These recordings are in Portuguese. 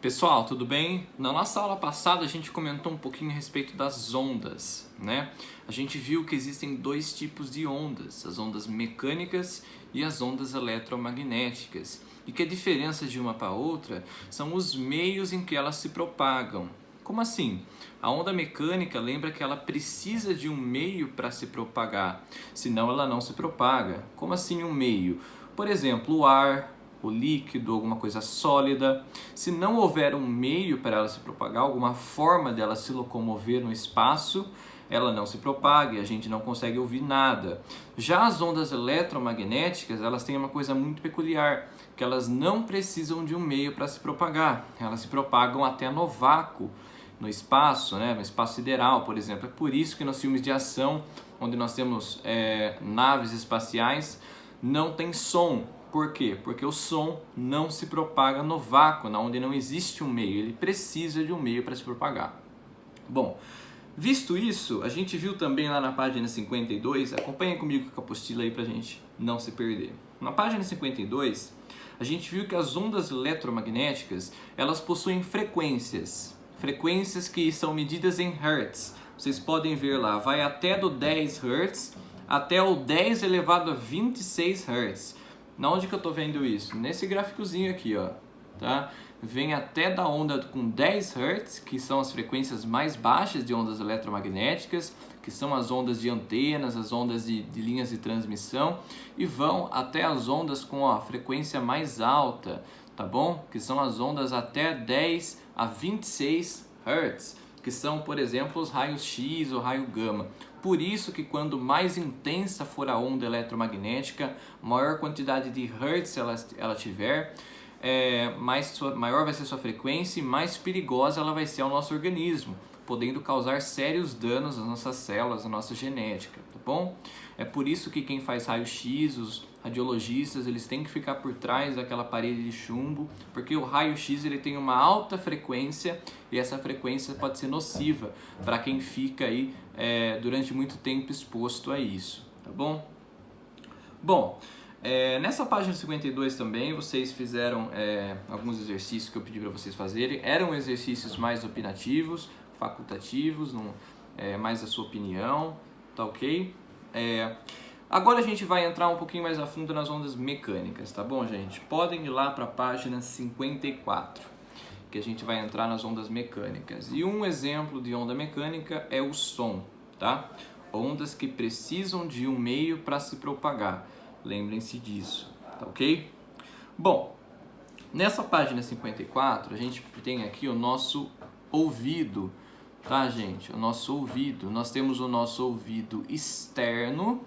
Pessoal, tudo bem? Na nossa aula passada a gente comentou um pouquinho a respeito das ondas, né? A gente viu que existem dois tipos de ondas, as ondas mecânicas e as ondas eletromagnéticas, e que a diferença de uma para outra são os meios em que elas se propagam. Como assim? A onda mecânica lembra que ela precisa de um meio para se propagar, senão ela não se propaga. Como assim um meio? Por exemplo, o ar, o líquido, alguma coisa sólida. Se não houver um meio para ela se propagar, alguma forma dela se locomover no espaço, ela não se propaga e a gente não consegue ouvir nada. Já as ondas eletromagnéticas, elas têm uma coisa muito peculiar, que elas não precisam de um meio para se propagar. Elas se propagam até no vácuo, no espaço, né? No espaço sideral, por exemplo. É por isso que nos filmes de ação, onde nós temos naves espaciais, não tem som. Por quê? Porque o som não se propaga no vácuo, onde não existe um meio. Ele precisa de um meio para se propagar. Bom, visto isso, a gente viu também lá na página 52, acompanha comigo com a apostila aí para a gente não se perder. Na página 52, a gente viu que as ondas eletromagnéticas, elas possuem frequências que são medidas em Hertz. Vocês podem ver lá, vai até do 10 Hz até o 10 elevado a 26 Hz. Na onde que eu estou vendo isso? Nesse gráficozinho aqui, ó, tá? Vem até da onda com 10 Hz, que são as frequências mais baixas de ondas eletromagnéticas, que são as ondas de antenas, as ondas de linhas de transmissão, e vão até as ondas com a frequência mais alta, tá bom? Que são as ondas até 10 a 26 Hz, que são, por exemplo, os raios X ou raio gama. Por isso que quando mais intensa for a onda eletromagnética, maior quantidade de Hertz ela tiver, maior vai ser sua frequência e mais perigosa ela vai ser ao nosso organismo, podendo causar sérios danos às nossas células, à nossa genética, tá bom? É por isso que quem faz raio-x, os radiologistas, eles têm que ficar por trás daquela parede de chumbo, porque o raio-x ele tem uma alta frequência e essa frequência pode ser nociva para quem fica aí durante muito tempo exposto a isso, tá bom? Bom, nessa página 52 também vocês fizeram alguns exercícios que eu pedi para vocês fazerem. Eram exercícios mais opinativos, facultativos, mais a sua opinião, tá ok? Agora a gente vai entrar um pouquinho mais a fundo nas ondas mecânicas, tá bom, gente? Podem ir lá para a página 54, que a gente vai entrar nas ondas mecânicas. E um exemplo de onda mecânica é o som, tá? Ondas que precisam de um meio para se propagar. Lembrem-se disso, tá ok? Bom, nessa página 54, a gente tem aqui o nosso ouvido, tá, gente? O nosso ouvido. Nós temos o nosso ouvido externo,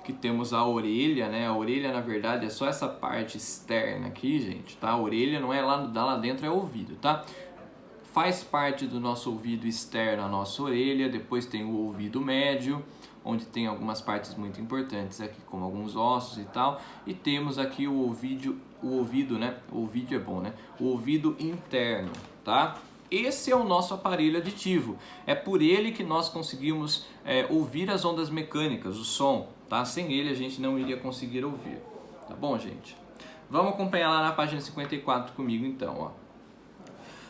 que temos a orelha, né? A orelha, na verdade, é só essa parte externa aqui, gente, tá? A orelha não é lá dentro, é o ouvido, tá? Faz parte do nosso ouvido externo a nossa orelha. Depois tem o ouvido médio, onde tem algumas partes muito importantes aqui, como alguns ossos e tal. E temos aqui o ouvido, né? O ouvido é bom, né? O ouvido interno, tá? Esse é o nosso aparelho aditivo. É por ele que nós conseguimos ouvir as ondas mecânicas, o som, tá? Sem ele a gente não iria conseguir ouvir, tá bom, gente? Vamos acompanhar lá na página 54 comigo então, ó.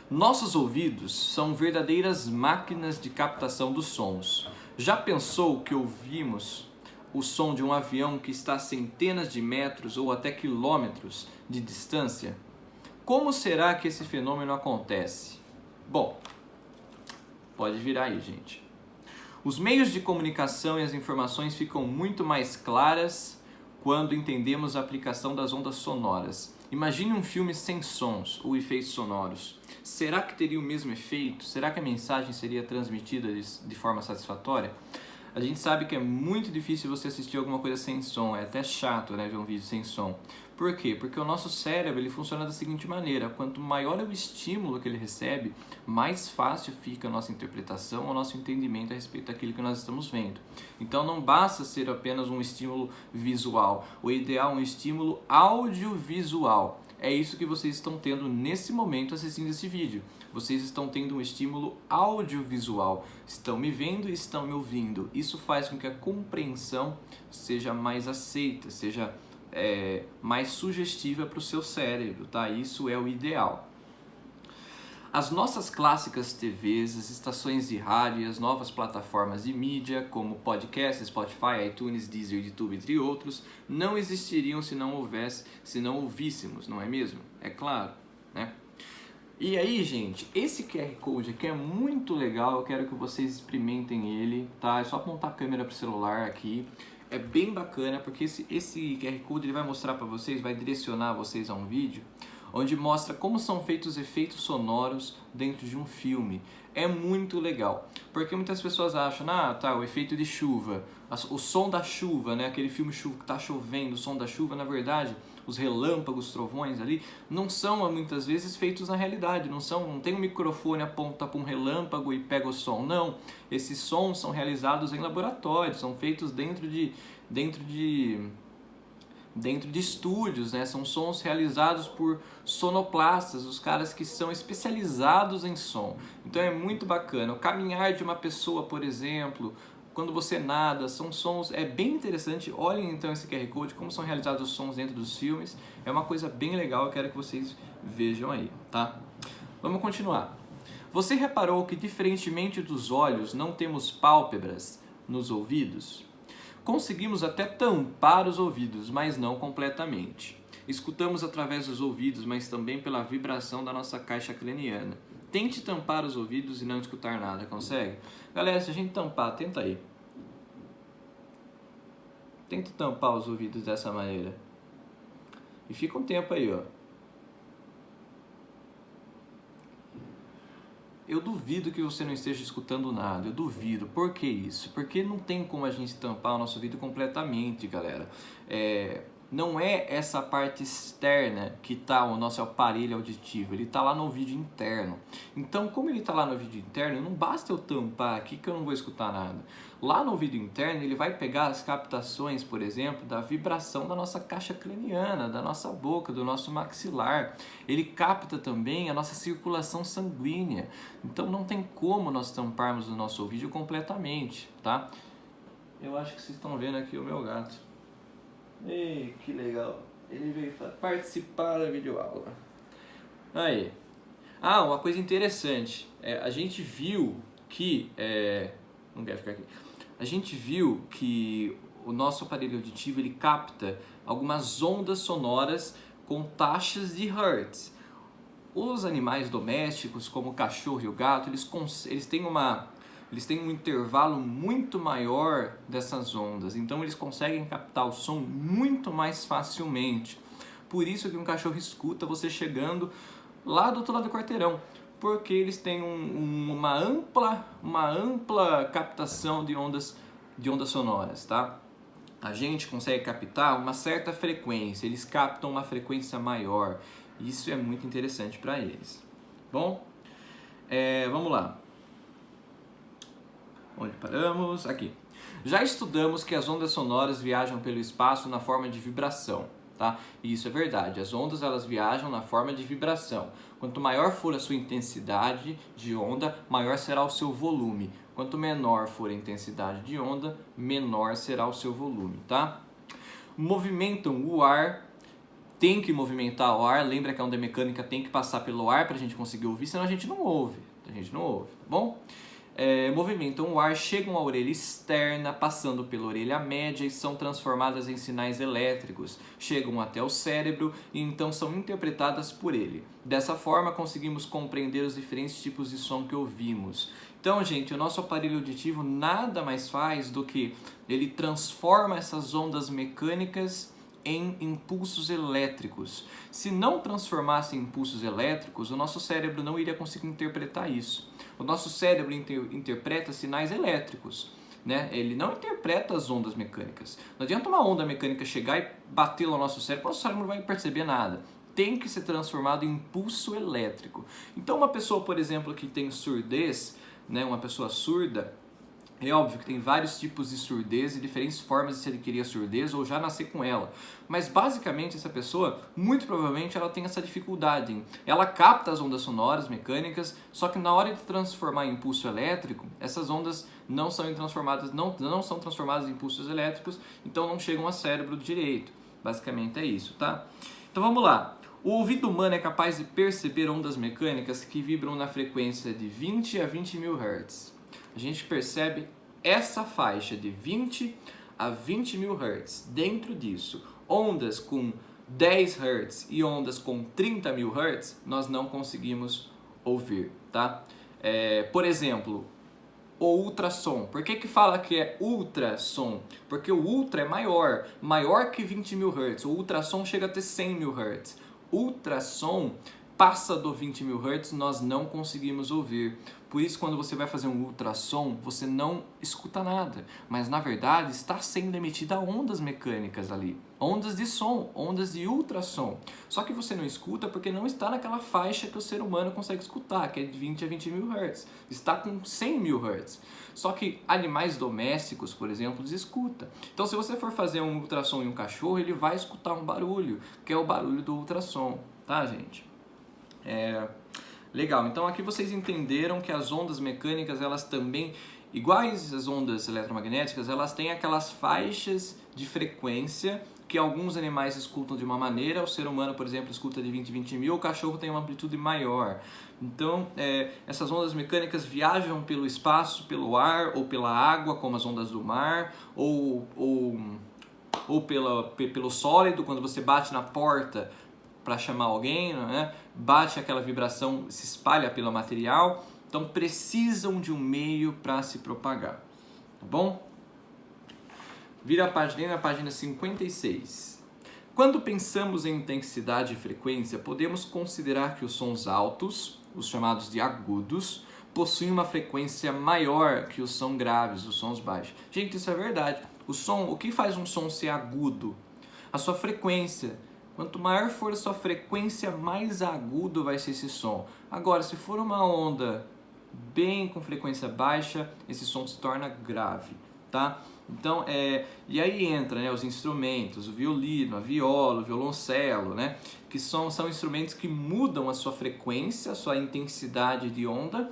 Nossos ouvidos são verdadeiras máquinas de captação dos sons. Já pensou que ouvimos o som de um avião que está a centenas de metros ou até quilômetros de distância? Como será que esse fenômeno acontece? Bom, pode virar aí, gente. Os meios de comunicação e as informações ficam muito mais claras quando entendemos a aplicação das ondas sonoras. Imagine um filme sem sons ou efeitos sonoros. Será que teria o mesmo efeito? Será que a mensagem seria transmitida de forma satisfatória? A gente sabe que é muito difícil você assistir alguma coisa sem som, é até chato, né, ver um vídeo sem som. Por quê? Porque o nosso cérebro ele funciona da seguinte maneira: quanto maior é o estímulo que ele recebe, mais fácil fica a nossa interpretação, o nosso entendimento a respeito daquilo que nós estamos vendo. Então não basta ser apenas um estímulo visual, o ideal é um estímulo audiovisual. É isso que vocês estão tendo nesse momento assistindo esse vídeo. Vocês estão tendo um estímulo audiovisual. Estão me vendo e estão me ouvindo. Isso faz com que a compreensão seja mais aceita, seja mais sugestiva para o seu cérebro, tá? Isso é o ideal. As nossas clássicas TVs, as estações de rádio e as novas plataformas de mídia, como podcast, Spotify, iTunes, Deezer, YouTube, entre outros, não existiriam se não ouvíssemos, não é mesmo? É claro, né? E aí, gente, esse QR Code aqui é muito legal, eu quero que vocês experimentem ele, tá? É só apontar a câmera pro celular aqui. É bem bacana, porque esse QR Code ele vai mostrar para vocês, vai direcionar vocês a um vídeo onde mostra como são feitos efeitos sonoros dentro de um filme. É muito legal, porque muitas pessoas acham, o efeito de chuva, o som da chuva, né? Aquele filme chuva que tá chovendo, o som da chuva, na verdade, os relâmpagos, trovões ali, não são muitas vezes feitos na realidade, não tem um microfone aponta para um relâmpago e pega o som, não. Esses sons são realizados em laboratórios, são feitos dentro de estúdios, né? São sons realizados por sonoplastas, os caras que são especializados em som. Então é muito bacana. O caminhar de uma pessoa, por exemplo, quando você nada, são sons, é bem interessante. Olhem então esse QR Code, como são realizados os sons dentro dos filmes. É uma coisa bem legal, eu quero que vocês vejam aí, tá? Vamos continuar. Você reparou que, diferentemente dos olhos, não temos pálpebras nos ouvidos? Conseguimos até tampar os ouvidos, mas não completamente. Escutamos através dos ouvidos, mas também pela vibração da nossa caixa craniana. Tente tampar os ouvidos e não escutar nada, consegue? Galera, se a gente tampar, tenta aí. Tenta tampar os ouvidos dessa maneira. E fica um tempo aí, ó. Eu duvido que você não esteja escutando nada, eu duvido. Por que isso? Porque não tem como a gente tampar o nosso ouvido completamente, galera. Não é essa parte externa que está o nosso aparelho auditivo, ele está lá no ouvido interno. Então, como ele está lá no ouvido interno, não basta eu tampar aqui que eu não vou escutar nada. Lá no ouvido interno, ele vai pegar as captações, por exemplo, da vibração da nossa caixa craniana, da nossa boca, do nosso maxilar. Ele capta também a nossa circulação sanguínea. Então, não tem como nós tamparmos o nosso ouvido completamente, tá? Eu acho que vocês estão vendo aqui o meu gato. Ei, que legal. Ele veio participar da videoaula. Aí. Uma coisa interessante. A gente viu que... não quero ficar aqui. A gente viu que o nosso aparelho auditivo ele capta algumas ondas sonoras com taxas de hertz. Os animais domésticos, como o cachorro e o gato, eles têm um intervalo muito maior dessas ondas, então eles conseguem captar o som muito mais facilmente. Por isso que um cachorro escuta você chegando lá do outro lado do quarteirão, porque eles têm uma ampla captação de ondas sonoras, tá? A gente consegue captar uma certa frequência, eles captam uma frequência maior. Isso é muito interessante para eles. Bom, vamos lá. Onde paramos? Aqui. Já estudamos que as ondas sonoras viajam pelo espaço na forma de vibração, tá? E isso é verdade. As ondas elas viajam na forma de vibração. Quanto maior for a sua intensidade de onda, maior será o seu volume. Quanto menor for a intensidade de onda, menor será o seu volume, tá? Movimentam o ar. Tem que movimentar o ar. Lembra que a onda mecânica tem que passar pelo ar para a gente conseguir ouvir, senão a gente não ouve. Bom? Movimentam o ar, chegam à orelha externa, passando pela orelha média e são transformadas em sinais elétricos, chegam até o cérebro e então são interpretadas por ele. Dessa forma, conseguimos compreender os diferentes tipos de som que ouvimos. Então, gente, o nosso aparelho auditivo nada mais faz do que ele transforma essas ondas mecânicas em impulsos elétricos. Se não transformasse em impulsos elétricos, o nosso cérebro não iria conseguir interpretar isso. O nosso cérebro interpreta sinais elétricos, né? Ele não interpreta as ondas mecânicas. Não adianta uma onda mecânica chegar e bater no nosso cérebro não vai perceber nada. Tem que ser transformado em impulso elétrico. Então uma pessoa, por exemplo, que tem surdez, né? Uma pessoa surda, é óbvio que tem vários tipos de surdez e diferentes formas de se adquirir a surdez ou já nascer com ela. Mas basicamente essa pessoa, muito provavelmente ela tem essa dificuldade. Ela capta as ondas sonoras, mecânicas, só que na hora de transformar em impulso elétrico, essas ondas não são transformadas em impulsos elétricos, então não chegam ao cérebro direito. Basicamente é isso, tá? Então vamos lá. O ouvido humano é capaz de perceber ondas mecânicas que vibram na frequência de 20 a 20 mil Hz. A gente percebe essa faixa de 20 a 20 mil Hz. Dentro disso, ondas com 10 Hz e ondas com 30 mil Hz, nós não conseguimos ouvir, tá? Por exemplo, o ultrassom. Por que fala que é ultrassom? Porque o ultra é maior que 20 mil Hz. O ultrassom chega a ter 100 mil Hz. Ultrassom passa do 20 mil Hz, nós não conseguimos ouvir. Por isso, quando você vai fazer um ultrassom, você não escuta nada. Mas, na verdade, está sendo emitida ondas mecânicas ali. Ondas de som, ondas de ultrassom. Só que você não escuta porque não está naquela faixa que o ser humano consegue escutar, que é de 20 a 20 mil Hz. Está com 100 mil Hz. Só que animais domésticos, por exemplo, eles escutam. Então, se você for fazer um ultrassom em um cachorro, ele vai escutar um barulho, que é o barulho do ultrassom. Tá, gente? Legal, então aqui vocês entenderam que as ondas mecânicas, elas também, iguais às ondas eletromagnéticas, elas têm aquelas faixas de frequência que alguns animais escutam de uma maneira, o ser humano, por exemplo, escuta de 20 a 20 mil, o cachorro tem uma amplitude maior. Então, essas ondas mecânicas viajam pelo espaço, pelo ar ou pela água, como as ondas do mar, ou pelo sólido, quando você bate na porta para chamar alguém, né? Bate aquela vibração, se espalha pelo material, então precisam de um meio para se propagar, tá bom? Vira a página, na página 56. Quando pensamos em intensidade e frequência, podemos considerar que os sons altos, os chamados de agudos, possuem uma frequência maior que os sons graves, os sons baixos. Gente, isso é verdade. O que faz um som ser agudo? A sua frequência. Quanto maior for a sua frequência, mais agudo vai ser esse som. Agora, se for uma onda bem com frequência baixa, esse som se torna grave, tá? Então, e aí entra, né, os instrumentos, o violino, a viola, o violoncelo, né? Que são instrumentos que mudam a sua frequência, a sua intensidade de onda,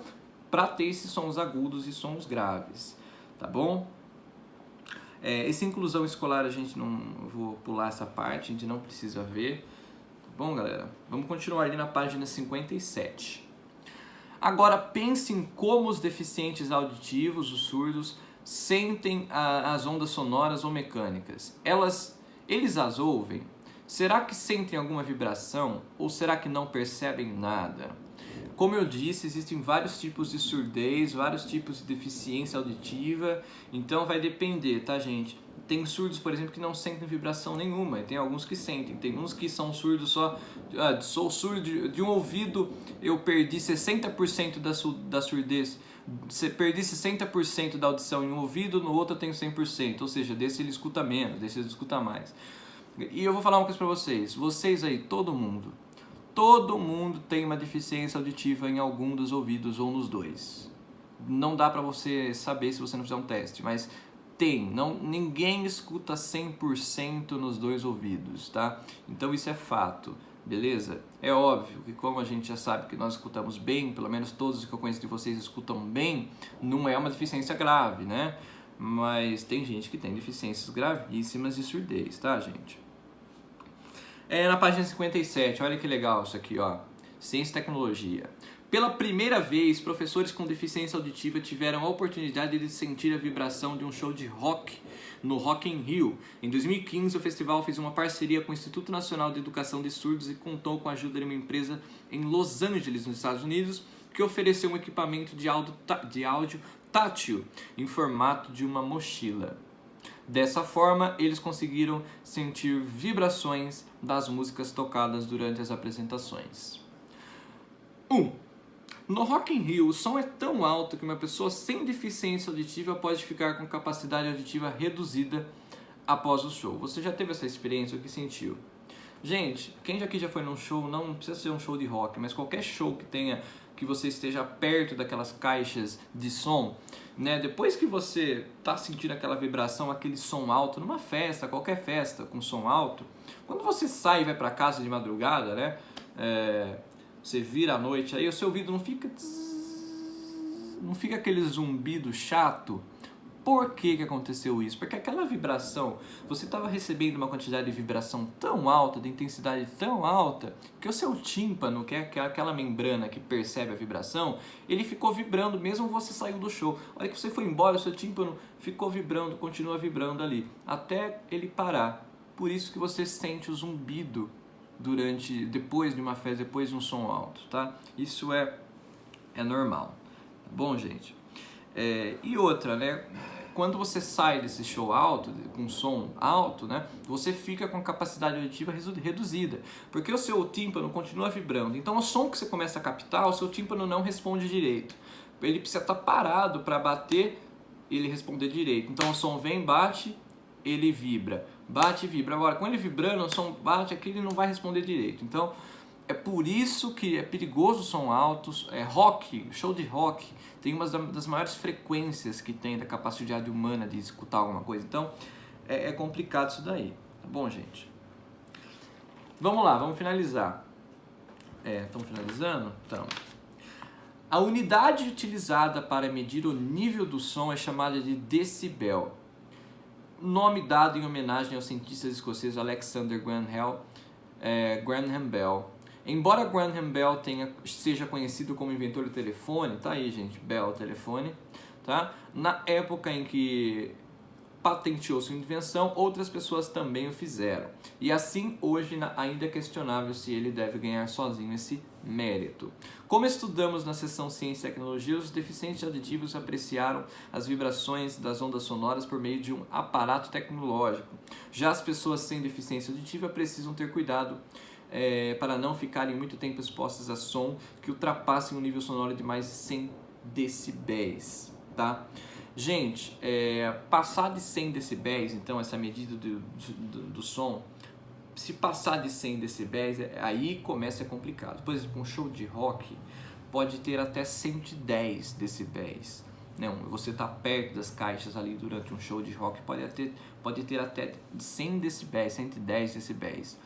para ter esses sons agudos e sons graves, tá bom? Essa inclusão escolar a gente não... vou pular essa parte, a gente não precisa ver. Tá bom, galera? Vamos continuar ali na página 57. Agora pense em como os deficientes auditivos, os surdos, sentem as ondas sonoras ou mecânicas. Eles as ouvem? Será que sentem alguma vibração? Ou será que não percebem nada? Como eu disse, existem vários tipos de surdez, vários tipos de deficiência auditiva, então vai depender, tá, gente? Tem surdos, por exemplo, que não sentem vibração nenhuma, e tem alguns que sentem. Tem uns que são surdos só... sou surdo de um ouvido, eu perdi 60% da surdez. Perdi 60% da audição em um ouvido, no outro eu tenho 100%. Ou seja, desse ele escuta menos, desse ele escuta mais. E eu vou falar uma coisa pra vocês. Vocês aí, todo mundo tem uma deficiência auditiva em algum dos ouvidos ou nos dois. Não dá pra você saber se você não fizer um teste, mas tem. Ninguém escuta 100% nos dois ouvidos, tá? Então isso é fato, beleza? É óbvio que como a gente já sabe que nós escutamos bem, pelo menos todos que eu conheço de vocês escutam bem, não é uma deficiência grave, né? Mas tem gente que tem deficiências gravíssimas de surdez, tá, gente? Na página 57, olha que legal isso aqui, ó. Ciência e tecnologia. Pela primeira vez, professores com deficiência auditiva tiveram a oportunidade de sentir a vibração de um show de rock no Rock in Rio. Em 2015, o festival fez uma parceria com o Instituto Nacional de Educação de Surdos e contou com a ajuda de uma empresa em Los Angeles, nos Estados Unidos, que ofereceu um equipamento de áudio tátil em formato de uma mochila. Dessa forma, eles conseguiram sentir vibrações das músicas tocadas durante as apresentações. 1. No Rock in Rio, o som é tão alto que uma pessoa sem deficiência auditiva pode ficar com capacidade auditiva reduzida após o show. Você já teve essa experiência? O que sentiu? Gente, quem aqui já foi num show, não precisa ser um show de rock, mas qualquer show que você esteja perto daquelas caixas de som, né? Depois que você tá sentindo aquela vibração, aquele som alto, numa festa, qualquer festa com som alto, quando você sai e vai para casa de madrugada, né? Você vira à noite, aí o seu ouvido não fica aquele zumbido chato. Por que que aconteceu isso? Porque aquela vibração, você estava recebendo uma quantidade de vibração tão alta, de intensidade tão alta, que o seu tímpano, que é aquela membrana que percebe a vibração, ele ficou vibrando mesmo você saiu do show. A hora que você foi embora, o seu tímpano ficou vibrando, continua vibrando ali, até ele parar. Por isso que você sente o zumbido depois de uma festa, depois de um som alto, tá? Isso é normal, tá bom, gente? E outra, né? Quando você sai desse show alto, com som alto, né? Você fica com a capacidade auditiva reduzida, porque o seu tímpano continua vibrando. Então, o som que você começa a captar, o seu tímpano não responde direito. Ele precisa estar parado para bater e ele responder direito. Então, o som vem, bate, ele vibra. Bate e vibra. Agora, com ele vibrando, o som bate, aqui ele não vai responder direito. Então, é por isso que é perigoso som alto. Rock, show de rock, tem uma das maiores frequências que tem da capacidade humana de escutar alguma coisa. Então, é complicado isso daí. Tá bom, gente? Vamos lá, vamos finalizar. Estamos finalizando? Então, a unidade utilizada para medir o nível do som é chamada de decibel. Nome dado em homenagem ao cientista escocês Alexander Graham Bell. Embora Graham Bell seja conhecido como inventor do telefone, tá aí, gente, Bell, telefone, tá? Na época em que patenteou sua invenção, outras pessoas também o fizeram. E assim, hoje ainda é questionável se ele deve ganhar sozinho esse mérito. Como estudamos na seção Ciência e Tecnologia, os deficientes auditivos apreciaram as vibrações das ondas sonoras por meio de um aparato tecnológico. Já as pessoas sem deficiência auditiva precisam ter cuidado para não ficarem muito tempo expostas a som que ultrapassem um nível sonoro de mais de 100 decibéis, tá? Gente, passar de 100 decibéis, então essa medida do som, se passar de 100 decibéis, aí começa a ser complicado. Por exemplo, um show de rock pode ter até 110 decibéis. Né? Você está perto das caixas ali durante um show de rock, pode ter até 100 decibéis, 110 decibéis.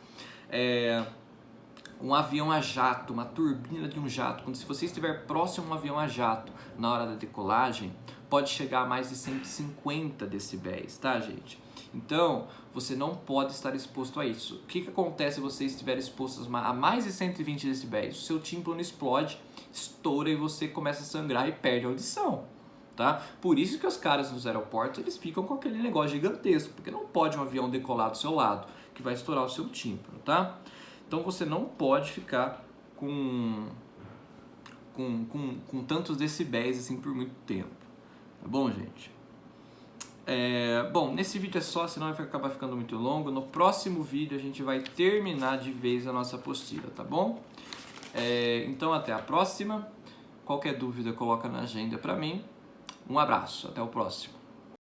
Um avião a jato, uma turbina de um jato, se você estiver próximo a um avião a jato na hora da decolagem, pode chegar a mais de 150 decibéis, tá, gente? Então, você não pode estar exposto a isso. O que acontece se você estiver exposto a mais de 120 decibéis? O seu tímpano explode, estoura e você começa a sangrar e perde a audição, tá? Por isso que os caras nos aeroportos, eles ficam com aquele negócio gigantesco, porque não pode um avião decolar do seu lado, que vai estourar o seu tímpano, tá? Então você não pode ficar com tantos decibéis assim por muito tempo. Tá bom, gente? Bom, nesse vídeo é só, senão vai acabar ficando muito longo. No próximo vídeo a gente vai terminar de vez a nossa apostila, tá bom? Então até a próxima. Qualquer dúvida coloca na agenda pra mim. Um abraço, até o próximo.